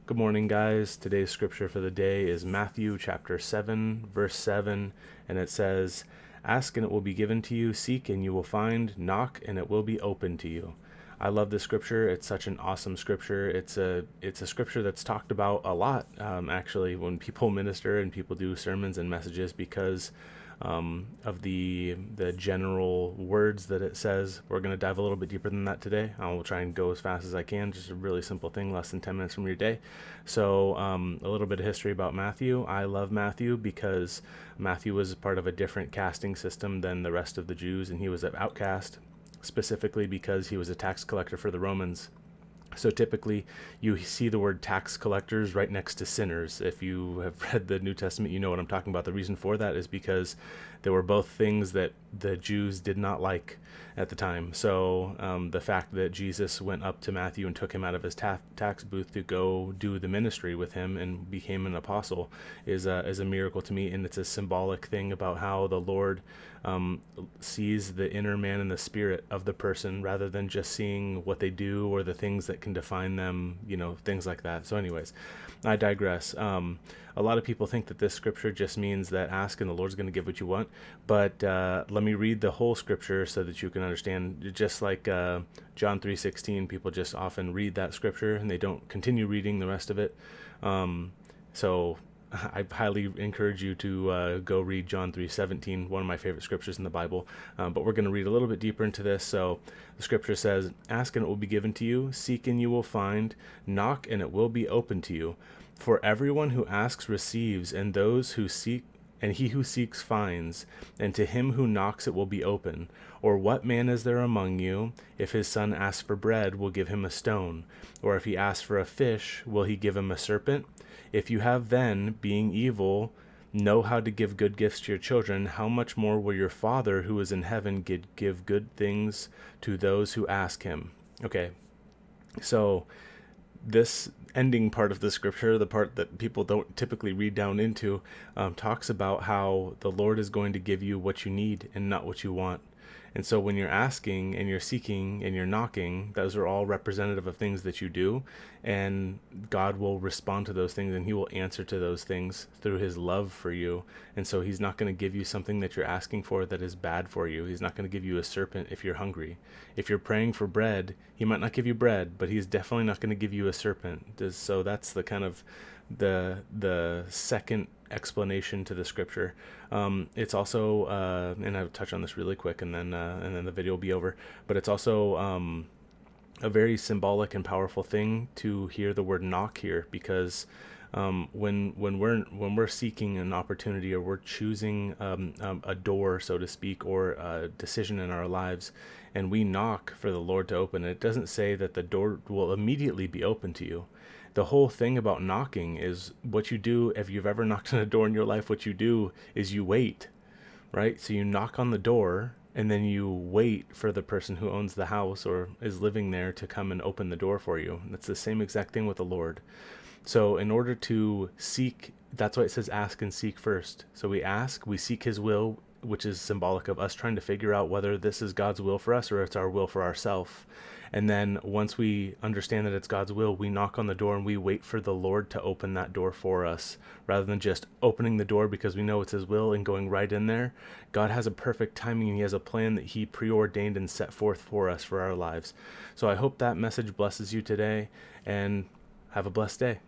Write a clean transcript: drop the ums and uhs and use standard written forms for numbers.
Good morning, guys. Today's scripture for the day is Matthew chapter 7, verse 7, and it says, "Ask and it will be given to you, seek and you will find, knock and it will be open to you." I love this scripture. It's such an awesome scripture. It's a scripture that's talked about a lot, actually, when people minister and people do sermons and messages because of the general words that it says. We're going to dive a little bit deeper than that today. I will try and go as fast as I can. Just a really simple thing, less than 10 minutes from your day. So a little bit of history about Matthew. I love Matthew because Matthew was part of a different casting system than the rest of the Jews, and he was an outcast, specifically because he was a tax collector for the Romans. So typically, you see the word tax collectors right next to sinners. If you have read the New Testament, you know what I'm talking about. The reason for that is because there were both things that the Jews did not like at the time. So the fact that Jesus went up to Matthew and took him out of his tax booth to go do the ministry with him and became an apostle is a miracle to me, and it's a symbolic thing about how the Lord sees the inner man and the spirit of the person rather than just seeing what they do or the things that can define them, things like that. So anyways, I digress. A lot of people think that this scripture just means that ask and the Lord's going to give what you want, but let me read the whole scripture so that you can understand. Just like John 3:16, people just often read that scripture and they don't continue reading the rest of it. So I highly encourage you to go read John 3:17, one of my favorite scriptures in the Bible. But we're going to read a little bit deeper into this. So the scripture says, "Ask and it will be given to you, seek and you will find, knock and it will be open to you. For everyone who asks receives, and he who seeks finds, and to him who knocks it will be open. Or what man is there among you, if his son asks for bread, will give him a stone? Or if he asks for a fish, will he give him a serpent? If you have then, being evil, know how to give good gifts to your children, how much more will your Father who is in heaven give good things to those who ask him?" Okay, so this ending part of the scripture, the part that people don't typically read down into, talks about how the Lord is going to give you what you need and not what you want. And so when you're asking and you're seeking and you're knocking, those are all representative of things that you do, and God will respond to those things and he will answer to those things through his love for you. And so he's not going to give you something that you're asking for that is bad for you. He's not going to give you a serpent if you're hungry. If you're praying for bread, he might not give you bread, but he's definitely not going to give you a serpent. So that's the kind of the second explanation to the scripture. It's also and I'll touch on this really quick and then the video will be over, but it's also a very symbolic and powerful thing to hear the word knock here, because when we're seeking an opportunity, or we're choosing a door, so to speak, or a decision in our lives, and we knock for the Lord to open it doesn't say that the door will immediately be open to you. The whole thing about knocking is what you do. If you've ever knocked on a door in your life, what you do is you wait, right? So you knock on the door and then you wait for the person who owns the house or is living there to come and open the door for you. That's the same exact thing with the Lord. So in order to seek, that's why it says ask and seek first. So we ask, we seek his will, which is symbolic of us trying to figure out whether this is God's will for us or it's our will for ourselves. And then once we understand that it's God's will, we knock on the door and we wait for the Lord to open that door for us, rather than just opening the door because we know it's his will and going right in there. God has a perfect timing, and he has a plan that he preordained and set forth for us for our lives. So I hope that message blesses you today, and have a blessed day.